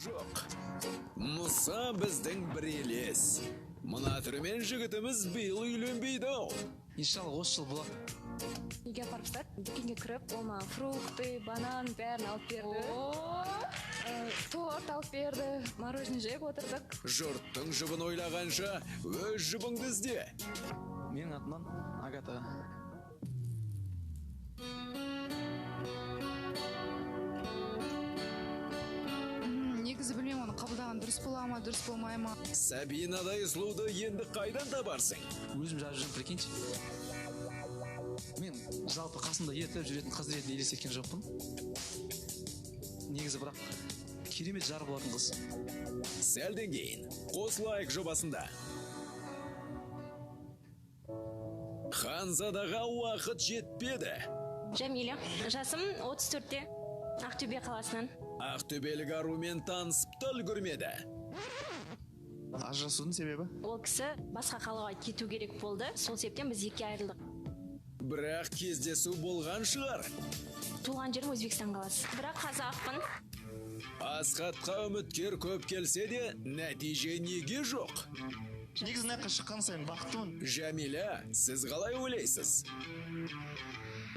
Жоқ. Мұса біздің бір елес. Мына түрімен жігітіміз биыл үйленбейді ау. Иншалла осы жыл болады. Үйге апарып тастады, дүкенге кіріп, ол маған фрукты, банан бәрін алып берді. Торт алып берді, мороженое жеп отырдық. Жұрттың жұбын ойлағанша, өз жұбыңды ізде. Менің атымнан Агата. Негізі білмеймін, оны қабылдаған дұрыс бола ма, дұрыс болмай ма. Сабинадай сұлуды енді қайдан табарсың? Өзім жазып жүрмін, прикиньші. Мен жалпы қасымда ертіп жүретін қыз ретінде елестеткен жоқпын. Негізі бірақ керемет жар болатын қыз. Сәлден кейін қосылайық жобасында. Ханзадаға уақыт жетпеді. Жәмиля, жасым 34-те, Ақтөбе қаласынан. Ақтөбелік арумен танысып та үлгермеді. Ажырасудың себебі? Ол кісі басқа қалаға кету керек болды, сол себептен біз екі айырылдық. Бірақ кездесу болған шығар. Туған жерім Өзбекстан қаласы. Бірақ қазақпын. Асхатқа үміткер көп келсе де, нәтиже неге жоқ? Негізі наққа шыққан сайын бақыттымын. Жәмиля, сіз қалай ойлайсыз?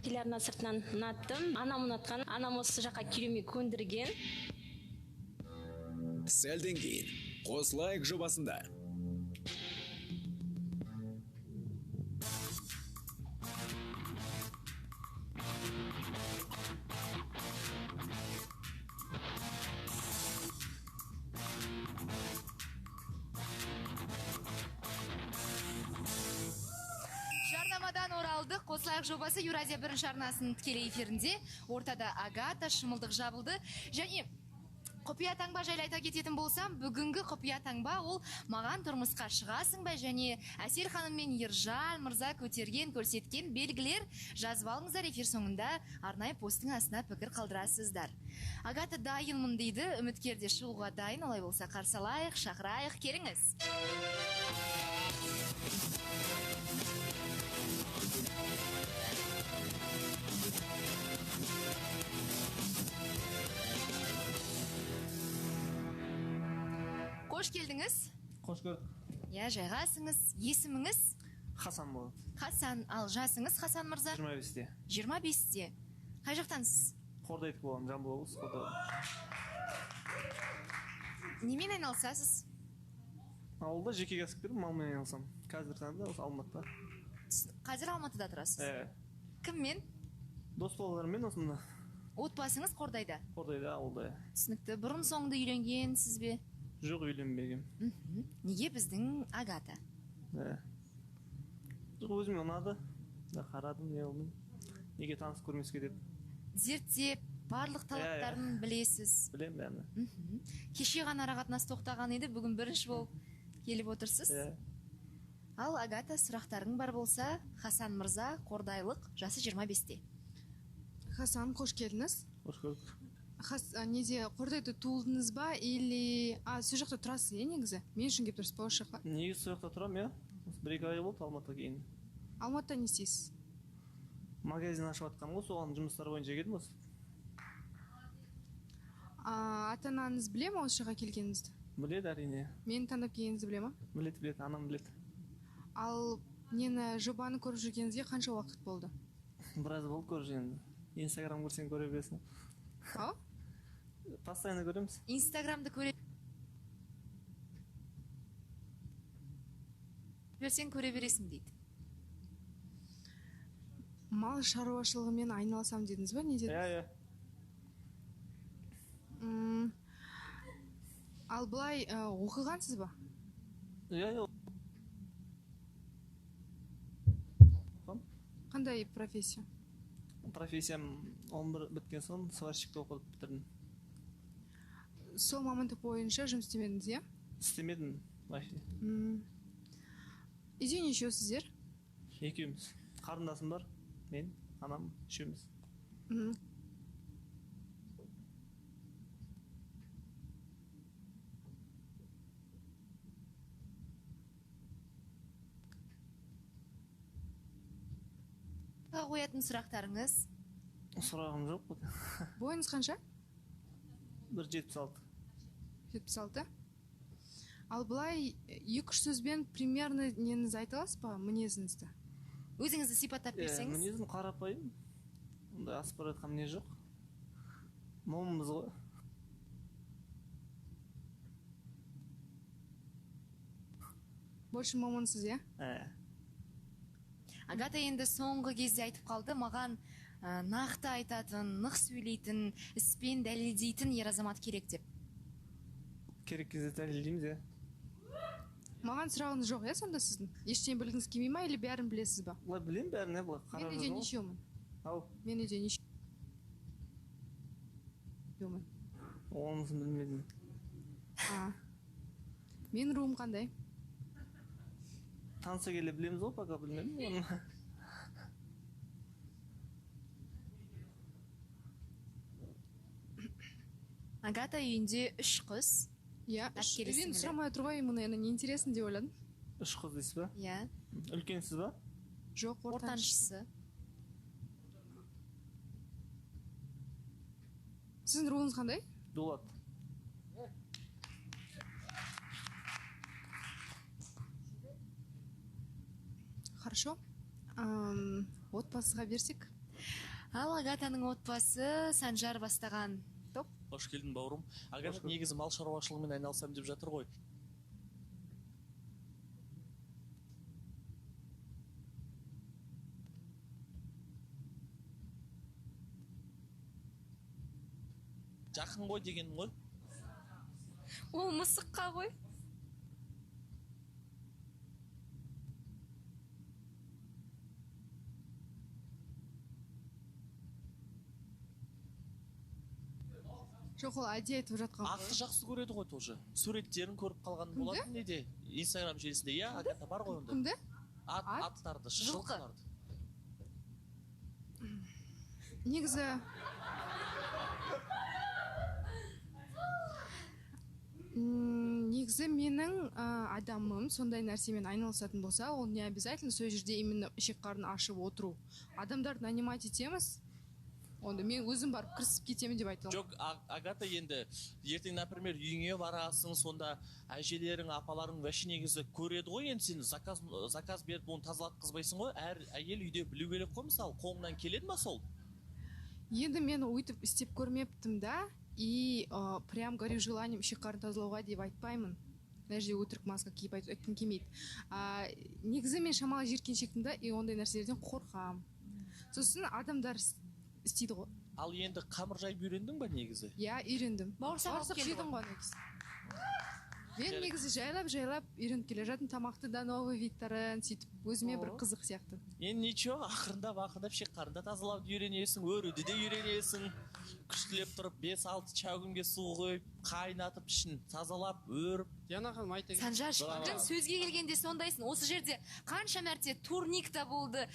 Телеарна сыртынан ұнаттым. Анам ұнатқан, анам осы жаққа келуіме көндірген. Сәлден кейін қосылайық жобасында. Жарнамадан оралдық. Қосылайық жобасы Еуразия бірінші арнасының тікелей эфирінде. Ортада Агата, шымылдық жабылды. Және құпия таңба жайлы айта кететін болсам, бүгінгі құпия таңба ол маған тұрмысқа шығасың ба, және Әсел ханым мен Ержан мырза көрсеткен белгілер жазып алыңыздар, эфир соңында арнайы посттың астына пікір қалдырасыздар. Агата дайынмын дейді, үміткерде шығуға дайын, олай болса қарсы алайық, шақырайық, келіңіз. Қош келдіңіз. Қош көрдік. Я, жайғасыңыз. Есіміңіз? Хасан болады. Хасан, ал жасыңыз Хасан мырза? 25-те. 25-те. Қай жақтансыз? Қордайдық болам, Жамбыл облысы, Қордай. Немен айналысасыз? Ауылда жеке кәсіпкерім, малмен айналысам. Қазір таңда осы Алматыда. Қазір Алматыда тұрасыз? Кіммен? Дос балаларыммен осында. Отбасыңыз Қордайда? Қордайда, ауылда. Түсінікті. Бұрын соңды үйленгенсіз бе? Жоқ, үйленбегем. Неге біздің Агата? Жоқ, өзіме ұнады. Қарадым, не олдым. Неге таныс көрмеске деп. Зерттеп, барлық талаптарын білесіз. Білем бәрін. Кеше ғана арақатынас тоқтаған еді, бүгін бірінші болып келіп отырсыз. Ал Агата, сұрақтарың бар болса, Хасан мырза, Қордайлық, жасы 25-те. Хасан, қош келдіңіз. Қош көрдік. Неде Қордайда туылдыңыз ба, или сол жақта тұрасыз, негізі? Мен үшін кеп тұрсыз ба осы жаққа? Негізі сол жақта тұрам, бір-екі ай болды Алматыға кейін. Алматыда не істейсіз? Магазин ашып жатқан ғой, соған жұмыстар бойынша келдім осы. Ата-анаңыз біле ме осы жаққа келгеніңізді? Біледі, әрине. Мені таңдап келгеніңізді біле ме? Біледі, анам біледі. Ал нені жобаны көріп жүргеніңізге қанша уақыт болды? Біраз болды көріп жүргенде. Инстаграм көрсең көре бересің. Ау? Постоянно көреміз. Инстаграмды көрсең көре бересің дейді. Мал шаруашылығымен айналысам дедіңіз ба, не дедіңіз? Ал бұлай оқығансыз ба? Қандай профессия? Профессиям 11 біткен соң сварщикті оқып бітірдім. Сол мамандық бойынша жұмыс істемедіңіз, иә? Істемедім, вообще. Үйде нешеусіздер? Екеуміз. Қарындасым бар, мен, анам, үшеуміз. Қоятын сұрақтарыңыз? Сұрағым жоқ. Бойыңыз қанша? 1,76. 76. Ал былай 2-3 сөзбен примерно неңізді айта аласыз ба, мінезіңізді? Өзіңізді сипаттап берсеңіз. Мінезім қарапайым. Ондай асып бара жатқан мінез жоқ. Момымыз ғой. Больше момынсыз, иә? Агата енді соңғы кезде айтып қалды, маған нақты айтатын, нық сөйлейтін, іспен дәлелдейтін ер азамат керек деп. Керек кезде дәлелдейміз, иә. Маған сұрағыңыз жоқ, иә, сонда сіздің? Ештеңе білгіңіз келмей ма, или бәрін білесіз ба? Бұлай білем бәріне, бұлай Мен қарап үйде жүрмін. нешеумін? Ау, Мен үйде нешеумін? 10-сын білмедім. Мен руым қандай? Таныса келе білеміз ғой, пока білмедім оны. Агата үйінде 3 қыз. Иә, Әпкелі мен сіңілі. сұрамай отыр ғой, мұны не интересно деп ойладым. 3 қыз дейсіз ба? Иә, Үлкенсіз ба? Жоқ, ортаншысы. ортаншысы. Сіздің руыңыз қандай? Дулат. Хорошо. Отбасыға берсек. Ал Агатаның отбасы Санжар бастаған топ. Қош келдің бауырым. Агата негізі мал шаруашылығымен айналысам деп жатыр ғой. Жақын ғой дегенім ғой. Ол мысыққа ғой. Жоқ, ол әдейі айтып жатқан Атты жақсы көреді ғой тоже. Суреттерін көріп қалған болатын неде? Инстаграм желісінде, иә, Агата бар ғой онда. Кімді? Аттарды, жылқыларды. Негізі менің адамым сондай нәрсемен айналысатын болса, ол не обязательно сол жерде именно ішек-қарын ашып отыру. Адамдарды нанимать етеміз. Онда мен өзім барып кірісіп кетемін деп айтылам. Жоқ, Агата енді ертең, например, үйіңе барасың, сонда әжелерің, апаларың вообще негізі көреді ғой, енді сен заказ беріп оны тазалатқызбайсың ғой. Әр әйел үйде білу керек қой, мысалы, қолыңнан келеді ма сол? Енді мен өйтіп істеп көрмептім да, и прям горю желанием ішек-қарын тазалауға деп айтпаймын. Мына жерде өтірік маска киіп айтқым келмейді. Негізі мен шамалы жиіркеншектім да, и ондай нәрселерден қорқам. Сосын адамдар істейді ғой. Ал енді қамыр жайып үйрендің ба негізі? Иә, үйрендім. Бауырсақ алып келді жедім ғой негізі. Мен негізі жайлап үйреніп келе жатырмын, тамақты да новый видтарын сөйтіп өзіме бір қызық сияқты. Енді ничего, ақырындап ішек-қарынды тазалауды үйренесің, өруді де үйренесің. Күштілеп тұрып 5-6 чәугімге су қойып, қайнатып ішін тазалап, өріп. Диана ханым айта кетейін. Санжар шыққан сөзге келгенде сондайсың. Осы жерде қанша мәрте турник та болды,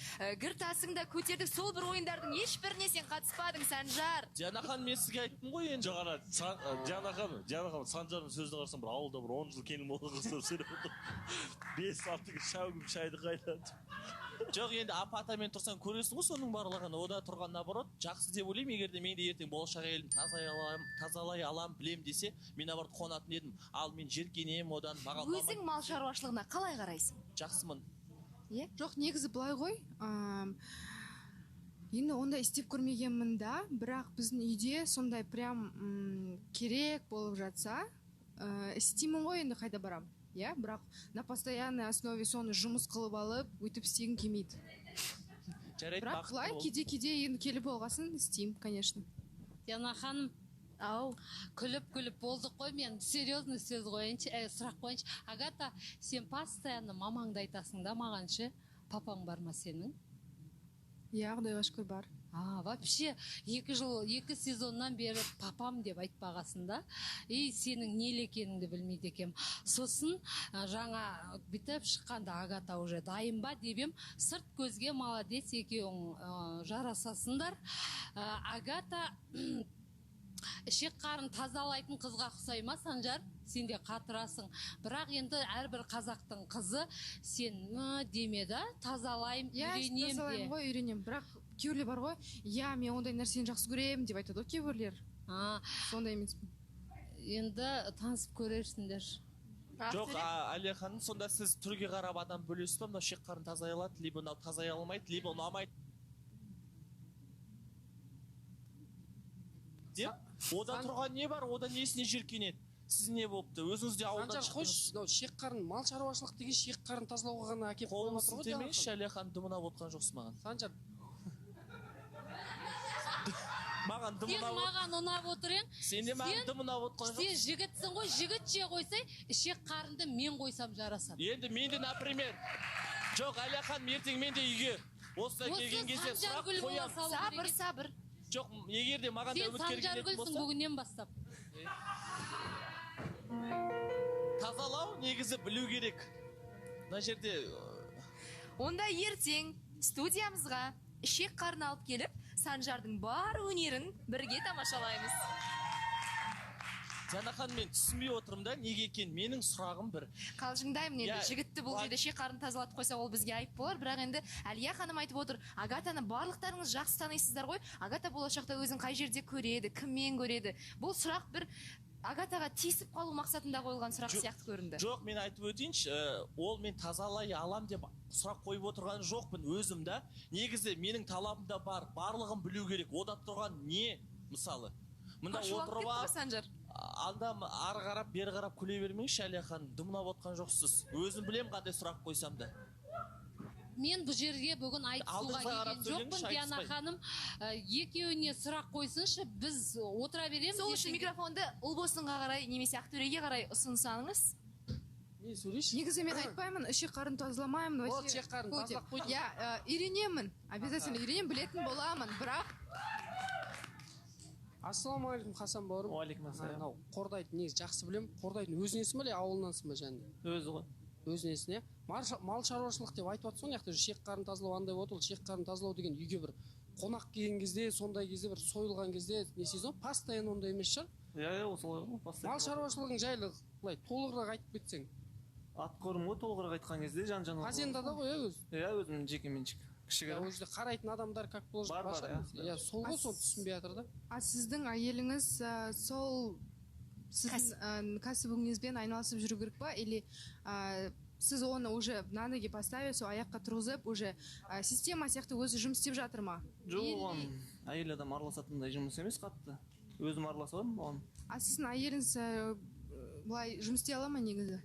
гір тасың да көтердік. Сол бір ойындардың ешбіріне сен қатыспадың, Санжар. Диана ханым, мен сізге айттым ғой енді. Жоқ, ана Диана ханым Санжардың сөзіне қарасам, бір ауылда бір 10 жыл келін болған қыздар сөйлеп отыр. 5-6 шәугім шайды қайнатып. Жоқ, енді апатамен тұрсаң көресің ғой соның барлығын. Ода тұрған наоборот, жақсы деп ойлаймын. Егер де мен де ертең болашақ әйелім тазалай алам, білем десе, мен наоборот қонатын едім. Ал мен жеркенем, одан маған Өзің мал шаруашылығына қалай қарайсың? жақсымын. Е? Жоқ, негізі былай ғой. Енді онда істеп көрмегенмін да, бірақ біздің үйде сондай прям керек болып жатса, істеймін ғой, енді қайда барам. Иә, бірақ на постоянной основе соны жұмыс қылып алып, өйтіп істегім келмейді. Бірақ былай кейде енді келіп болғасын істеймін, конечно. Диана ханым, Ау, күліп болдық қой, мен серьезный сөз қойыншы, сұрақ қойыншы. Агата, сен постоянно мамаңды айтасың да маған ше, папаң бар ма сенің? Иә, Құдайға шүкір бар. Вообще 2 сезоннан бері папам деп айтпағасын да, и сенің нелі екеніңді білмейді екем. Сосын жаңа бітіп шыққанда Агата уже дайын ба дебем, сырт көзге молодец екеуің жарасасыңдар. Агата ішек-қарын тазалайтын қызға ұқсай ма, Санжар? Сен де қатырасың. Бірақ енді әрбір қазақтың қызы сен деме да, тазалайым, үйренем де. Тазалайым ғой, үйренем. Бірақ кейбіреулер бар ғой, иә, мен ондай нәрсені жақсы көремін деп айтады ғой кейбіреулер. Сондай емеспін. енді танысып көрерсіңдер. Жоқ, Әлия ханым, сонда сіз түрге қарап адам бөлесіз ба? Мынау шек қарын тазай алады, либо мынау тазай алмайды, либо ұнамайды. Деп, ода тұрған не бар, ода несіне жеркенеді? Сіз не болыпты? Өзіңіз де ауылдан Санжар, қойшы, шек қарын, мал шаруашылық деген шек қарын тазалауға ғана әкеп қойып отыр ғой. Демейші, Әлия ханым, дымына отқан жоқсыз маған. Санжар. Маған Сен дымына маған ұнап отыр ең. Сен де маған дымына отқан Сен жігітсің ғой, жігітше қойсай, шек қарынды мен қойсам жарасам. Енді менде, например, жоқ, Әлия ханым, ертең мен де үйге осыда келген кезде сұрақ қоям. Сабыр. Жоқ, егер де маған да үміткер келетін Сен Санжаргүлсің бүгіннен бастап. Тазалау негізі білу керек. Мына жерде Онда ертең студиямызға шек қарын алып келіп, Санжардың бар өнерін бірге тамашалаймыз. Жана ханым, мен түсінбей отырмын да, неге екен менің сұрағым бір. Қалжыңдаймын енді, жігітті бұл жерде шек қарын тазалатып қойса ол бізге айып болар, бірақ енді Әлия ханым айтып отыр, Агатаны барлықтарыңыз жақсы таныйсыздар ғой. Агата болашақта өзін қай жерде көреді, кіммен көреді? Бұл сұрақ бір Агатаға тиісіп қалу мақсатында қойылған сұрақ сияқты көрінді. Жоқ, мен айтып өтейінші, ол мен тазалай алам деп сұрақ қойып отырған жоқпын өзім да. Негізі менің талабымда бар, барлығын білу керек. Ода тұрған не, мысалы? Мында отырып алып, анда ары қарап, бері қарап күле бермеңші, Әлия ханым, дымына отқан жоқсыз. Өзім білем қандай сұрақ қойсам да. Мен бұл жерге бүгін айтысуға келген жоқпын, Диана ханым. Екеуіне сұрақ қойсыншы, біз отыра береміз. Сол үшін микрофонды Ұлбосынға қарай, немесе Ақтөреге қарай ұсынсаңыз. Не сөйлейші? Негізі мен айтпаймын, шек қарын тазаламаймын. Ол шек қарын тазалап қойды. Я үйренемін, обязательно үйренемін, білетін боламын, бірақ Ассалаумағалейкум, Хасан бауырым. Уалейкум ассалам. Қордайды негізі жақсы білем. Қордайдың өзінесің ба, ауылнансың ба және? Өзі ғой. Өзінесің, иә? Мал шаруашылық деп айтып жатсың, яқты шек қарын тазалау андай болды, ол шек қарын тазалау деген үйге бір қонақ келген кезде, сондай кезде бір сойылған кезде, не сезон, постоянно ондай емес шығар. Иә, осылай ғой. Мал шаруашылығың жайлы былай толығырақ айтып кетсең. Атқорым ғой, толығырақ айтқан кезде жан-жан. Фазендада ғой, иә, өзі. Иә, өзімнің жеке-меншік. Ол жерде қарайтын адамдар как положено бар. Иә, сол ғой, сол түсінбей жатыр да. сіздің әйеліңіз сол сіздің кәсібіңізбен айналысып жүру керек па, или сіз оны уже на ноги поставить, сол аяққа тұрғызып, уже система сияқты өзі жұмыс істеп жатыр ма? Жоқ, әйел адам араласатындай жұмыс емес қатты. Өзім араласамын, оған. Сіздің әйеліңіз былай жұмыс істей ала ма негізі?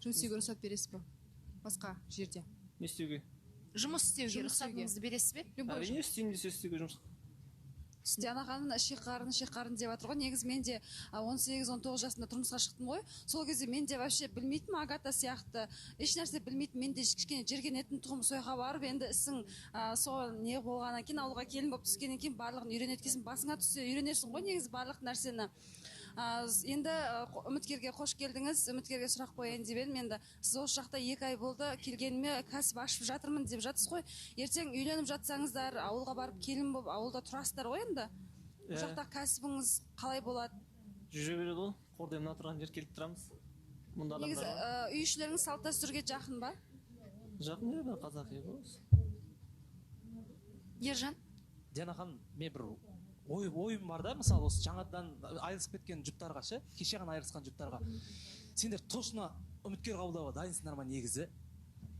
Жұмыс істеуге рұқсат бересіз ба? Басқа жерде? Не істеуге? Жұмыс істеуге рұқсатыңызды бересіз бе? Әрине, істеймін десе істеуге жұмыс. Диана ханым шек қарын деп жатыр ғой. Негізі мен де 18-19 жасында тұрмысқа шықтым ғой. Сол кезде мен де вообще білмейтінмін, Агата сияқты еш нәрсе білмейтінмін. Мен де кішкене жергенетін тұғым сояға барып, енді ісің сол не болғаннан кейін, ауылға келін болып түскеннен кейін барлығын үйренеткесін, басыңа түссе үйренерсің ғой негізі барлық нәрсені. Енді үміткерге қош келдіңіз, үміткерге сұрақ қояйын деп едім. Енді сіз осы жақта 2 ай болды, келгеніме кәсіп ашып жатырмын деп жатсыз ғой. Ертең үйленіп жатсаңыздар, ауылға барып келін болып, ауылда тұрасыздар ғой енді. Бұл жақта кәсібіңіз қалай болады? Жүре береді ғой, қордайымна тұрған жер келіп тұрамыз. Негізі үй ішілеріңіз салт дәстүрге жақын ба? Жақын еді, қазақи ғой. Ержан? Диана ханым, мен бір ойым бар да, мысалы осы жаңадан айырылысып кеткен жұптарға ше, кеше ғана айырылысқан жұптарға. Сендер точно үміткер қабылдауға дайынсыңдар ма негізі?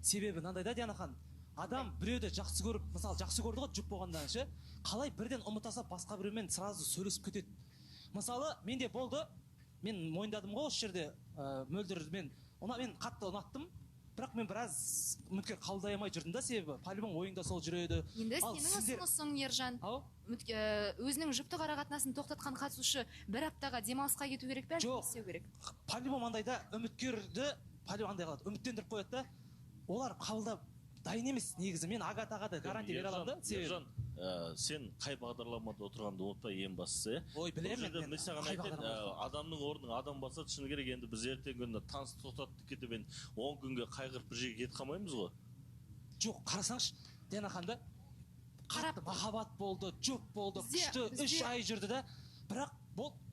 Себебі мынандай да, Диана ханым, адам біреуді жақсы көріп, мысалы жақсы көрді ғой жұп болғандан ше, қалай бірден ұмытаса басқа біреумен сразу сөйлесіп кетеді. Мысалы, менде болды, мен мойындадым ғой осы жерде, мөлдір мен қатты ұнаттым. Бірақ мен біраз үміткер қабылдай алмай жүрдім да, себебі по-любому ойыңда сол жүреді. Енді сенің ұсынысың, Ержан, өзінің жүптік арақатынасын тоқтатқан қатысушы бір аптаға демалысқа кету керек пе? Жоқ, по-любому андайда үміткерді андай қылады, үміттендіріп қояды да, олар қабылдап дайын емес негізі. Мен Агатаға да гарантия бере аламын да. Ержан, сен қай бағдарламада отырғанды ұмытпа, ең бастысы. Ой, білемін мен. Мен саған айтайын, адамның орнын адам басады, шыны керек, енді біз ертең күні таныс тоқтатып кетіп, 10 күнге қайғырып бір жерге кетіп қалмаймыз ғой. Жоқ, қарасаңшы, Диана ханымда қатты махаббат болды, жұп болды, күшті 3 ай жүрді да, бірақ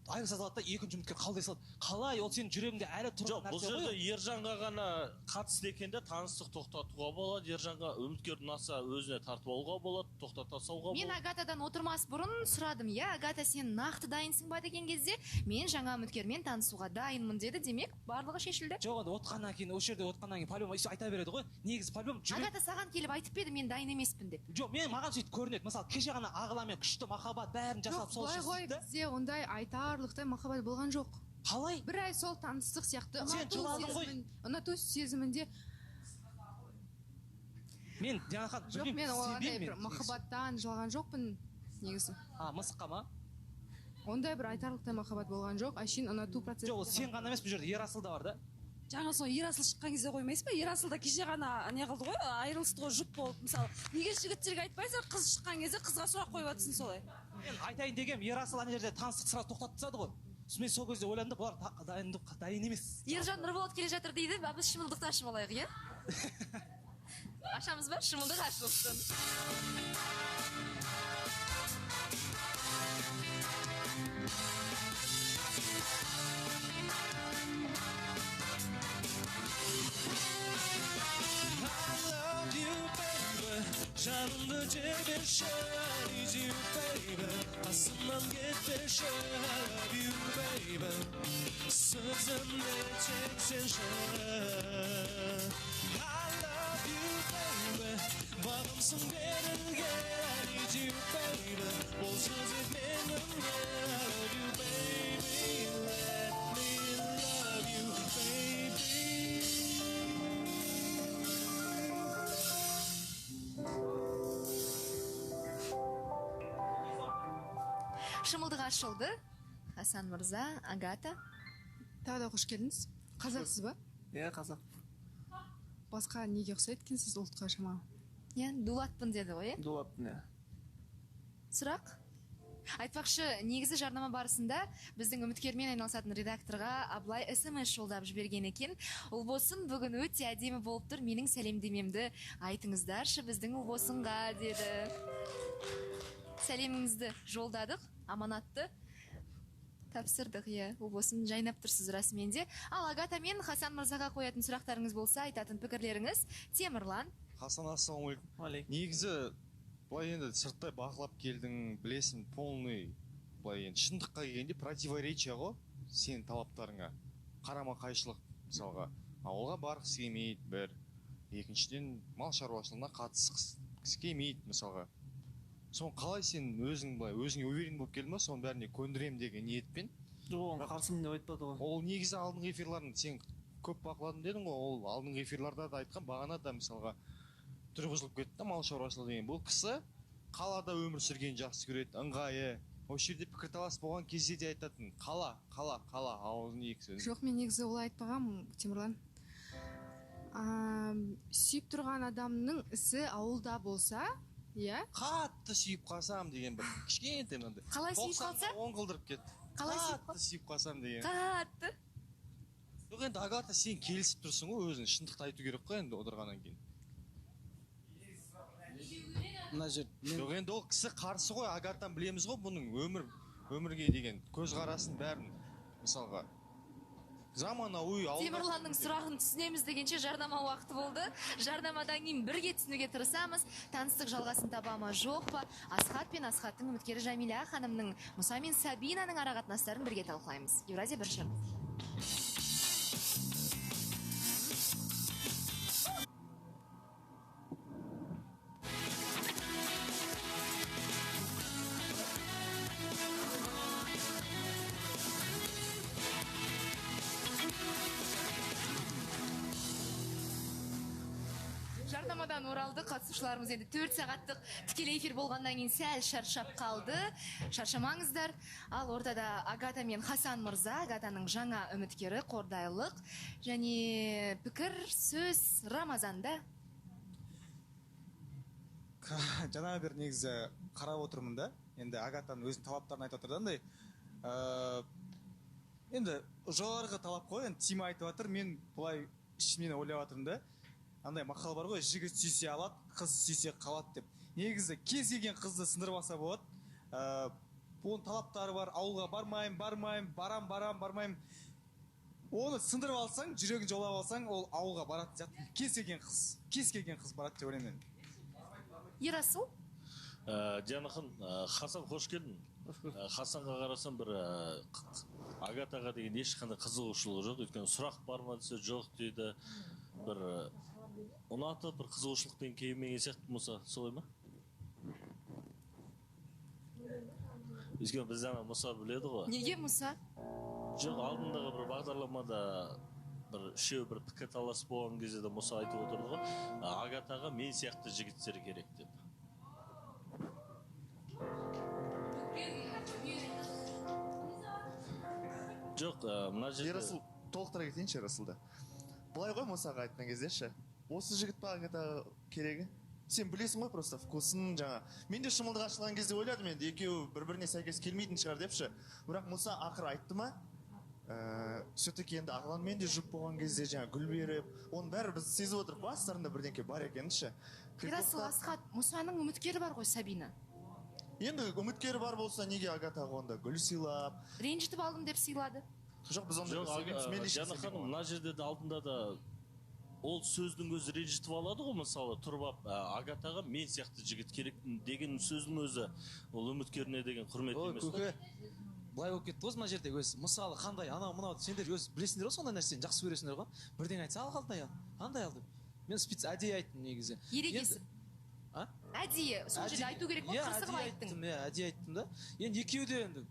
айырылыса салады да екінші үміткер қабылдай салады. Қалай ол сенің жүрегіңде әлі тұрған жоқ, бұл нәрсе жерде ғой. Ержанға ғана қатысты екен де таныстық тоқтатуға болады. Ержанға үміткер ұнаса өзіне тартып алуға болады, тоқтата салуға болады. Мен Агатадан отырмас бұрын сұрадым, иә, Агата сен нақты дайынсың ба деген кезде, мен жаңа үміткермен танысуға дайынмын деді, демек барлығы шешілді. Жоқ, енді отқаннан кейін, осы жерде отқаннан кейін по-любому айта береді ғой. Негізі по-любому Агата саған келіп айтып еді, мен дайын емеспін деп. Жоқ, маған сөйтіп көрінеді. Мысалы, кеше ғана ағаламен күшті махаббат бәрін жасап сол былай ғой, бізде ондай айтарлықтай махаббат болған жоқ. Қалай? Бір ай сол таныстық сияқты ұнату сезімінде. Мен Диана жоқ, мен ондай бір махаббаттан жылаған жоқпын негізі. Мысыққа ма? Ондай бір айтарлықтай махаббат болған жоқ. Әшейін ұнату процесі. Жоқ, сен ғана емес, бұл жерде Ерасыл да бар да. Жаңа сол Ерасыл шыққан кезде қоймайсыз ба? Ерасыл да кеше ғана не қылды ғой, айырылысты ғой, жұп болып. Мысалы, неге жігіттерге айтпайсыздар, қыз шыққан кезде қызға сұрақ қойып жатсың солай. Мен айтайын дегем, Ерасыл ана жерде таныстық сразу тоқтатып тастады ғой. Мен сол кезде ойландым, бұлар дайын емес. Ержан Нұрболат келе жатыр дейді, біз шымылдықты ашып алайық, иә? Ашамыз ба? Шымылдық ашылсын. Жанымды тербеші, I need you baby, қасымнан кетпеші, I love you baby, сөзімді чексенші. I love you baby, бағымсың берілге, I need you baby, ол сөзі менімге, I love you baby, let me love you baby. Шымылдық ашылды. Хасан мырза, Агата. Тағы да қош келдіңіз. Қазақсыз ба? Иә, қазақ. Басқа неге ұқсайды екенсіз ұлтқа шамалы? Иә, дулатпын деді ғой, иә? Дулатпын, иә. Сұрақ? Айтпақшы, негізі жарнама барысында біздің үміткермен айналысатын редакторға Аблай SMS жолдап жіберген екен. Ұлбосын бүгін өте әдемі болып тұр, менің сәлемдемемді айтыңыздаршы біздің Ұлбосынға деді. Сәлеміңізді жолдадық, аманатты тапсырдық, иә. Ұлбосын жайнап тұрсыз расымен де. Ал Агата мен Хасан мырзаға қоятын сұрақтарыңыз болса, айтатын пікірлеріңіз. Темірлан. Хасан, ассалаумалейкум. Негізі былай енді сырттай бақылап келдің, білесің, полный былай енді шындыққа келгенде противоречие ғой сенің талаптарыңа, қарама қайшылық мысалға. Ауылға барғысы келмейді бір, екіншіден мал шаруашылығына қатысқысы келмейді мысалға. Соны қалай сен өзің былай өзіңе уверен болып келдің ба, соның бәріне көндірем деген ниетпен? Жоқ, қарсымын деп айтпады ғой. Ол негізі алдыңғы эфирларын сен көп бақыладың дедің ғой, ол алдыңғы эфирларда да айтқан, бағана да мысалға тұрғызылып кетті да мал шаруашылығы деген. Бұл кісі қалада өмір сүргенді жақсы көреді, ыңғайы. Осы жерде пікірталас болған кезде де айтатын, қала, ауызын екі сөз. Жоқ, мен негізі олай айтпағам, Темірлан. Сүйіп тұрған адамның ісі ауылда болса, иә? Қатты сүйіп қалсам деген бір кішкентай мынандай. Қалай сүйіп қалса? 90 қылдырып кетті. Қатты сүйіп қалсам деген. Қатты. Жоқ, енді Агата сен келісіп тұрсың ғой, өзің шындықты айту керек қой енді отырғаннан кейін. Жоқ, енді ол кісі қарсы ғой, Агатадан білеміз ғой бұның өмірге деген көзқарасын бәрін мысалға. Заманауи ауылда. Темірланның сұрағын түсінеміз дегенше жарнама уақыты болды. Жарнамадан кейін бірге түсінуге тырысамыз. Таныстық жалғасын таба ма жоқ па? Асхат пен Асхаттың үміткері Жамиля ханымның Мұса мен Сабинаның арақатынастарын бірге талқылаймыз. Евразия бірінші. Жарнамадан оралды, қатысушыларымыз енді 4 сағаттық тікелей эфир болғаннан кейін сәл шаршап қалды. Шаршамаңыздар. Ал ортада Агата мен Хасан мырза, Агатаның жаңа үміткері, қордайлық және пікір, сөз Рамазанда. Жаңа бір негізі қарап отырмын да, енді Агатаның өзінің талаптарын айтып отырдандай. Енді жоғарғы талап қой, енді Тима айтып отыр, мен бұлай ішімнен ойлап отырмын да. Андай мақал бар ғой, жігіт сүйсе алады, қыз сүйсе қалады деп. Негізі кез келген қызды сындырып алса болады. оның талаптары бар, ауылға бармаймын, бармаймын. Оны сындырып алсаң, жүрегін жаулап алсаң, ол ауылға баратын сияқты. Кез келген қыз барады деп ойлаймын. Ерасыл? Жанахын, Хасан қош келдің. Хасанға қарасам бір Агатаға деген ешқандай қызығушылығы жоқ. Өйткені сұрақ бар ма десе жоқ дейді. Бір ұнатып, бір қызығушылықпен келмеген сияқты Мұса, солай ма? Өйткені біз ана Мұса біледі ғой. Неге Мұса? Жоқ, алдындағы бір бағдарламада бір үшеу бір пікір талас болған кезде де Мұса айтып отырды ғой. Агатаға мен сияқты жігіттер керек деп. Жоқ, мына жерде... Ерасыл, толықтыра кетейінші Ерасылды. Бұлай ғой Мұсаға айтқан кезде ше. Осы жігіт па Агатаға керегі? Сен білесің ғой просто вкусын жаңа. Мен де шымылдық ашылған кезде ойладым енді екеуі бір-біріне сәйкес келмейтін шығар депші. Бірақ Мұса ақыры айтты ма? Все-таки енді ағыланмен де жұп болған кезде жаңа гүл беріп, оның бәрі біз сезіп отырып бастарында бірдеңке бар екенін ше. Ерасыл, Асхат, Мұсаның үміткері бар ғой, Сабина. Енді үміткері бар болса неге Агатаға онда гүл сыйлап? Ренжітіп алдым деп сыйлады. Жоқ, біз онда Жана ханым, мына жерде де алдында да ол сөздің өзі ренжітіп алады ғой, мысалы тұрып алып Агатаға мен сияқты жігіт керек деген сөздің өзі ол үміткеріне деген құрмет емес. Көке, былай болып кетті ғой мына жерде өз. Мысалы қандай анау мынау сендер өз білесіңдер ғой сондай нәрсені жақсы көресіңдер ғой. Бірден айтса ал қандай ал. Мен спец әдейі айттым негізі. Ерегесіп. Әдейі, сол жерде айту керек қой, қырсығып айттың. Әдейі айттым да. Енді екеуі де енді.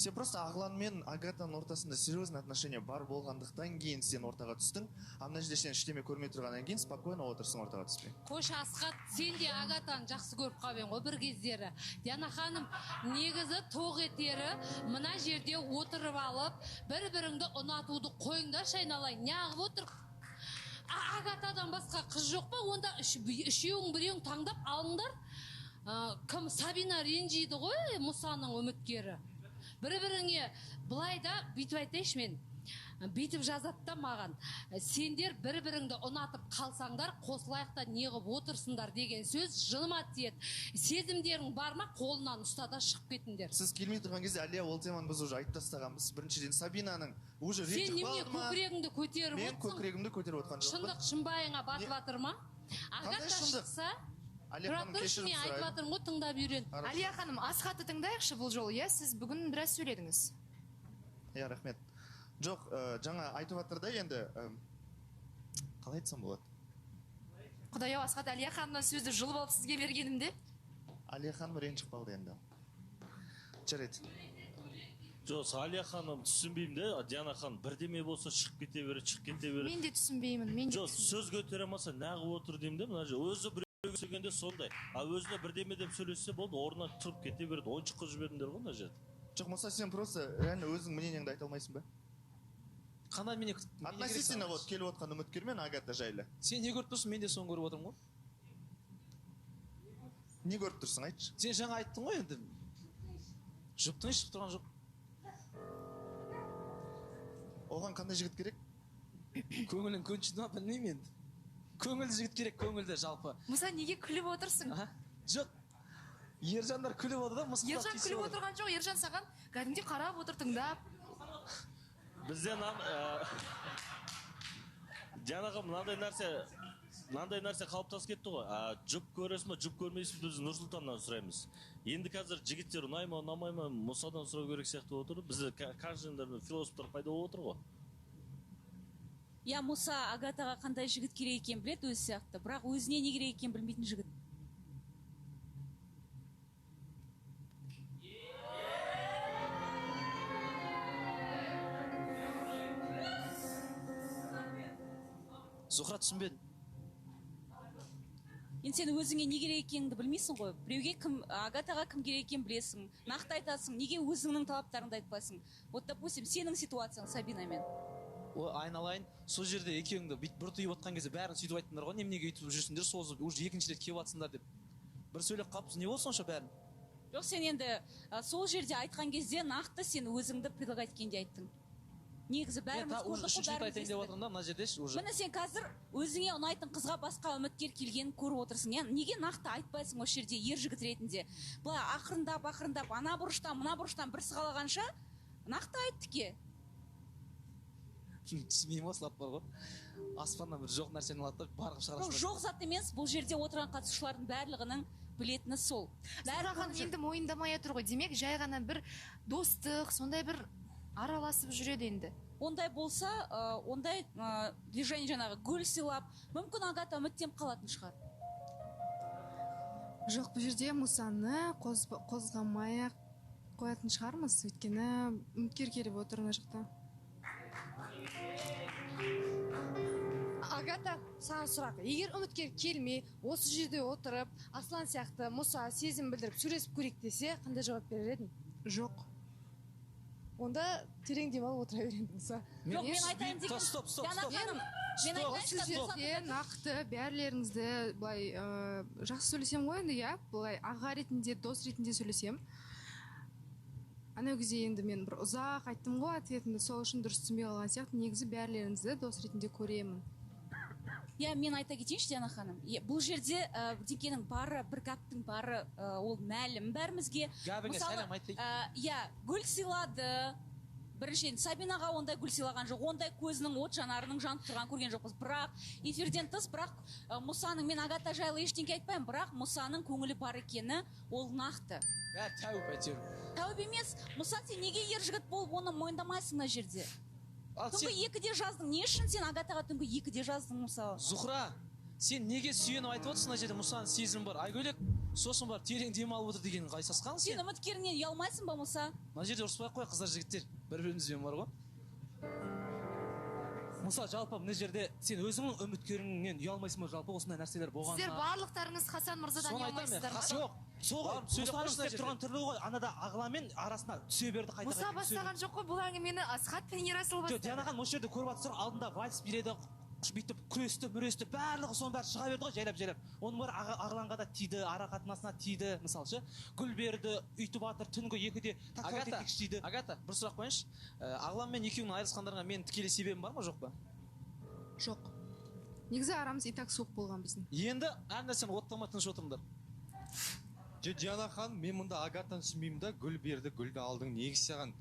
Сен просто Ағлан мен Агатаның ортасында серьезный отношения бар болғандықтан кейін сен ортаға түстің. Ана жерде сен ештеме көрмей тұрғаннан кейін спокойно отырсың ортаға түспей. Қош Асқат, сен де Агатаны жақсы көріп қалбен ғой бір кездері. Диана ханым, негізі тоқ етері мына жерде отырып алып, бір-біріңді ұнатуды қойыңдаршы айналайын. Неғып отыр? Агатадан басқа қыз жоқ па? Онда үшеуің біреуің таңдап алыңдар. Кім Сабина ренжиді ғой Мұсаның үміткері. Бір-біріңе былай да бүйтіп айтайыншы мен. Бүйтіп жазады да маған. Сендер бір-біріңді ұнатып қалсаңдар, қосылайықта неғып отырсыңдар деген сөз жыныма тиеді. Сезімдерің бар ма, қолынан ұстада шығып кетіңдер. Сіз келмей тұрған кезде Алия ол теманы біз уже айтып тастағанбыз. Біріншіден Сабинаның уже ренжіп қалды ма? Сен немене көкірегіңді көтеріп отырсың? Мен көкірегімді көтеріп отырған жоқпын. Шындық шымбайыңа батып жатыр ма? Агата шықса, тұра тұршы, мен айтып жатырмын ғой, тыңдап үйрен. Алия ханым, Асхатты тыңдайықшы бұл жолы, иә? Сіз бүгін біраз сөйледіңіз. Иә, рахмет. Жоқ, жаңа айтып жатыр да енді қалай айтсам болады? Құдай-ау, Асхат Алия ханымнан сөзді жұлып алып сізге бергенімде? Алия ханым ренжіп қалды енді. Жарайды. Жоқ, Алия ханым түсінбеймін де, Диана ханым бірдеме болса шығып кете береді. Мен де түсінбеймін. Жоқ, сөз көтере алмаса нағып отыр деймін де, мына же өзі біреуге сөйлегенде сондай. Өзіне бірдеме деп сөйлесе болды, орнынан тұрып кете береді. Ойыншық қыз жібердіңдер ғой мына жерде. Жоқ, Мұса, сен просто реально өзің мнениеңді айта алмайсың ба? Қандай мене относительно вот келіп отқан үміткер мен Агата жайлы. Сен не көріп тұрсың, мен де соны көріп отырмын ғой. Не көріп тұрсың, айтшы. Сен жаңа айттың ғой енді. Жұптың шығып тұрған жоқ. Оған қандай жігіт керек? Көңілін көншіді ма, білмеймін енді. Көңілді жігіт керек, көңілді жалпы. Мұса, неге күліп отырсың? Жоқ. Ержандар күліп отыр да, мысқылдап Ержан күліп отырған жоқ, Ержан саған кәдімгідей қарап отыр, тыңдап. Бізден жаңағы мынандай нәрсе қалыптасып кетті ғой. Жұп көресіз ме, жұп көрмейсіз біз Нұрсұлтаннан сұраймыз. Енді қазір жігіттер ұнай ма, ұнамай ма, Мұсадан сұрау керек сияқты отыр. Бізде каждый философтар пайда болып отыр ғой. Я Мұса Агатаға қандай жігіт керек екен білет өзі сияқты, бірақ өзіне не керек екен білмейтін жігіт. Зухра түсінбедім. Енді сен өзіңе не керек екеніңді білмейсің ғой. Біреуге Агатаға кім керек екенін білесің. Нақты айтасың, неге өзіңнің талаптарыңды айтпайсың? Вот, допустим, сенің ситуацияң Сабинамен. Айналайын, сол жерде екеуіңді бір түйіп отқан кезде бәрін сөйтіп айттыңдар ғой, неменеге өйтіп жүрсіңдер, сол уже екінші рет келіп жатсыңдар деп. Бір сөйлеп қалыпсың, не болды сонша бәрін? Жоқ, сен енді сол жерде айтқан кезде нақты сен өзіңді предлагать еткенде айттың. негізі бәріміз көрдік қой, үшінші рет бәріміз айтайын деп отырмын да мына жерде уже. міне сен қазір өзіңе ұнайтын қызға басқа үміткер келгенін көріп отырсың иә, неге нақты айтпайсың осы жерде ер жігіт ретінде? Былай ақырындап ана бұрыштан мына бұрыштан бір сығалағанша нақты айт тіке. Түсінбеймін осылап бар ғой. Аспаннан бір жоқ нәрсені алады да барғып шығарасың. Жоқ зат емес, бұл жерде отырған қатысушылардың барлығының білетіні сол. Бәрі енді мойындамай отыр ғой. Демек, жай ғана бір достық, сондай бір араласып жүреді енді. Ондай болса, ондай движение жаңағы гүл сыйлап, мүмкін Агата үміттеніп қалатын шығар. Жоқ, бұл жерде Мұсаны қозғамай қоятын шығармыз, өйткені үміткер келіп отыр мына жақта. Агата, саған сұрақ. Егер үміткер келмей, осы жерде отырып, Аслан сияқты Мұса сезім білдіріп сөйлесіп көрейік десе, қандай жауап берер едің? Жоқ. Онда терең демалып отыра беремін Мұса. Жоқ, мен айтайын деген. Мен осы жерде нақты бәрлеріңізді былай жақсы сөйлесем ғой енді, иә, былай аға ретінде, дос ретінде сөйлесем. Ана кезде енді мен бір ұзақ айттым ғой ответімді, сол үшін дұрыс түсінбей қалған сияқты, негізі бәрлеріңізді дос ретінде көремін. Иә, мен айта кетейінші Диана ханым. Бұл жерде дегенің бары, бір гәптің бары, ол мәлім бәрімізге. Гәбіңе сәлем айтайын. Иә, гүл сыйлады. Біріншіден, Сабинаға ондай гүл сыйлаған жоқ, ондай көзінің от жанарының жанып тұрған көрген жоқпыз. Бірақ эфирден тыс, бірақ Мұсаның, мен Агата жайлы ештеңке айтпаймын, бірақ Мұсаның көңілі бар екені ол нақты. Тәуіп әйтеуір. Тәуіп емес, Мұса, сен неге ер жігіт болып оны мойындамайсың мына жерде? Түнгі 2-де жаздың. Не үшін сен Агатаға түнгі 2-де жаздың, Мұса? Зухра, сен неге сүйеніп айтып отырсың мына жерде? Мұсаның сезімі бар. Айгөлек, сосын бар, терең демалып отыр деген қайсасқан сен? Сен үміткеріңнен ұялмайсың ба, Мұса? Мына жерде ұрыспай қой, қыздар, жігіттер. Бір-бірімізбен бар ғой. Мұса, жалпы мына жерде сен өзіңнің үміткеріңнен ұялмайсың ба жалпы осындай нәрселер болғанына? Сіздер барлықтарыңыз Хасан мырзадан ұялмайсыздар ма? Жоқ. Соған Мұсаның істеп тұрған түрлі ғой, анада ағыламен арасына түсе берді қайта. Мұса бастаған жоқ қой, бұл әңгімені Асхат пен Ерасыл бастады. Диана ханым осы жерде көріп отырсың, алдында вальс биледі, бүйтіп күресті, мүресті, барлығы соның бәрі шыға берді ғой, жайлап. Оның бәрі ағыланға да тиді, ара қатынасына тиді, мысалы ше. Гүл берді, үйтіп атыр, түнгі 2-де Агата, бір сұрақ қойыңызшы. Ағылан мен екеуінің айырылысқандарына мен тікелей себебім бар ма, жоқ па? Жоқ. Негізі арамыз и так суық болған біздің. Енді әр нәрсені оттамай тыныш отырыңдар. Диана ханым, мен мұнда Агатаны түсінбеймін да, гүл берді, гүлді алдың, негізі саған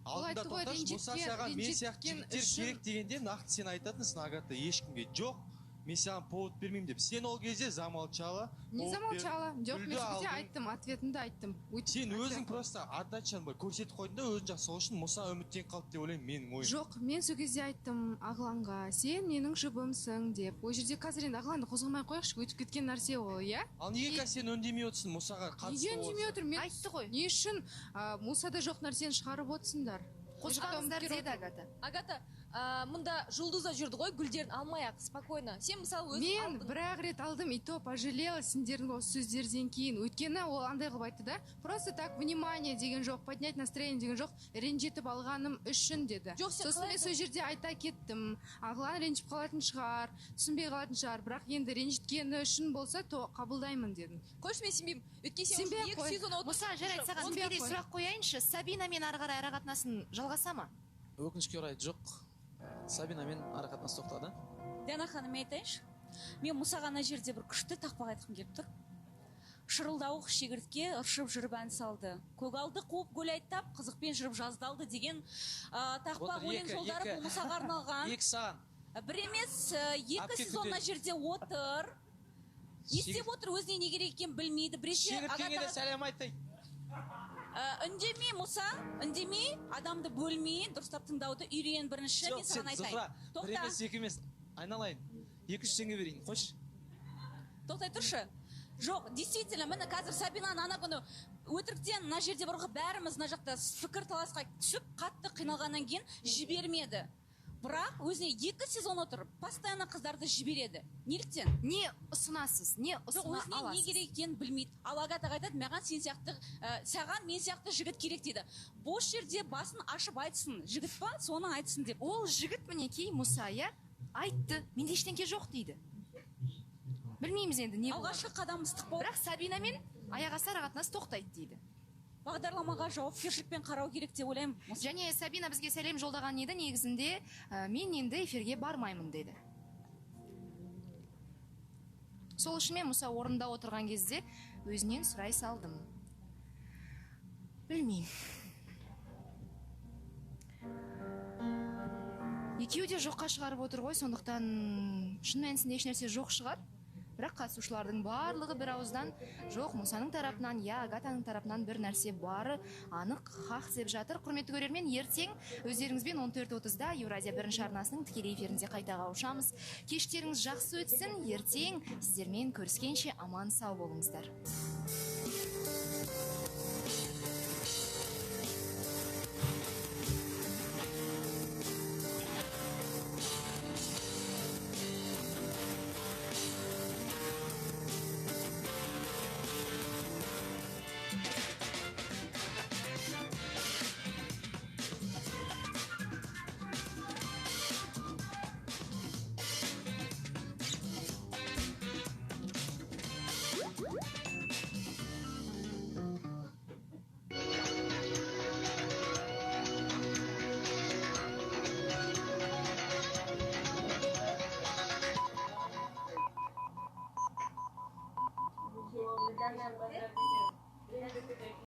алдында тоқташ, Мұса саған мен сияқты жігіттер керек дегенде нақты сен айтатынсың Агата ешкімге жоқ, мен саған повод бермеймін деп. Сен ол кезде замолчала. Не замолчала? Жоқ, мен сізге айттым, ответімді айттым. Сен өзің просто отдачаны былай көрсетіп қойдың да өзің жақсы сол үшін Мұса үміттен қалды деп ойлаймын менің ойым. Жоқ, мен сол кезде айттым Ағыланға, сен менің жұбымсың деп. Ол жерде қазір енді Ағыланды қозғамай қойықшы, өтіп кеткен нәрсе ол, иә? Ал неге сен үндемей отырсың Мұсаға қатысты? Неге үндемей отыр? Мен айтты ғой. Не үшін Мұсада жоқ нәрсені шығарып отырсыңдар? Қосқаныңыздар деді Агата. Агата, мұнда жұлдыза жүрді ғой, гүлдерін алмай-ақ, спокойно. Сен мысалы өзің алдың. Мен бір-ақ рет алдым, и то пожалела сендердің осы сөздерден кейін. Өйткені ол андай қылып айтты да, просто так внимание деген жоқ, поднять настроение деген жоқ, ренжітіп алғаным үшін деді. Сосын мен сол жерде айта кеттім. Ағылан ренжіп қалатын шығар, түсінбей қалатын шығар, бірақ енді ренжіткені үшін болса, то қабылдаймын дедім. Қойшы, мен сенбеймін. Өткен сен екі сезон отырып. Мұса, жарайды, саған тікелей сұрақ қояйыншы. Сабина мен ары қарай арақатынасын жалғаса ма? Өкінішке орай жоқ. Сабина мен арақатынасы тоқтады. Диана ханым, айтайыншы. Мен Мұсаға ана жерде бір күшті тақпақ айтқым келіп тұр. Шырылдауық шегіртке ыршып жүріп ән салды. Көгалды қуып гүл айттап, қызықпен жүріп жаздалды деген тақпақ өлең жолдары бұл Мұсаға арналған. Екі саған. Бір емес, екі сезон ана жерде отыр. Естеп отыр, өзіне не керек екенін білмейді. Шегірткеңе де сәлем айтайын. Үндемей, Мұса, үндемей, адамды бөлмей, дұрыстап тыңдауды үйрен бірінші, мен саған айтайын. Зухра, бір емес, екі емес, айналайын. 2-3 теңге берейін, қойш. Тоқтай тұршы. Жоқ, действительно, мені қазір Сабинаны ана күні өтіріктен мына жерде бұрғы бәріміз мына жақта пікір таласқа түсіп, қатты қиналғаннан кейін жібермеді. Бірақ өзіне 2 сезон отырып, постоянно қыздарды жібереді. Неліктен? Не ұсынасыз? Не ұсына аласыз? Өзіне не керек екенін білмейді. Ал Агатаға айтады, саған мен сияқты жігіт керек дейді. Бос жерде басын ашып айтсын, жігіт па, соны айтсын деп. Ол жігіт мінекей Мұса, иә? Айтты, менде ештеңке жоқ дейді. Білмейміз енді не болады. Алғашқы қадам ыстық болды. Бірақ Сабина мен аяқ асты арақатынасы тоқтайды дейді. бағдарламаға жауапкершілікпен қарау керек деп ойлаймын. Және Сабина бізге сәлем жолдаған еді, негізінде мен енді эфирге бармаймын деді. Сол үшін мен Мұса орында отырған кезде өзінен сұрай салдым. Білмеймін. Екеуі де жоққа шығарып отыр ғой, сондықтан шын мәнісінде ешнәрсе жоқ шығар. Бірақ қатысушылардың барлығы бір ауыздан жоқ, Мұсаның тарапынан, я Агатаның тарапынан бір нәрсе бары анық хақ деп жатыр. Құрметті көрермен, ертең өздеріңізбен 14:30-да Еуразия бірінші арнасының тікелей эфирінде қайта қауышамыз. Кештеріңіз жақсы өтсін. Ертең сіздермен көріскенше аман сау болыңыздар.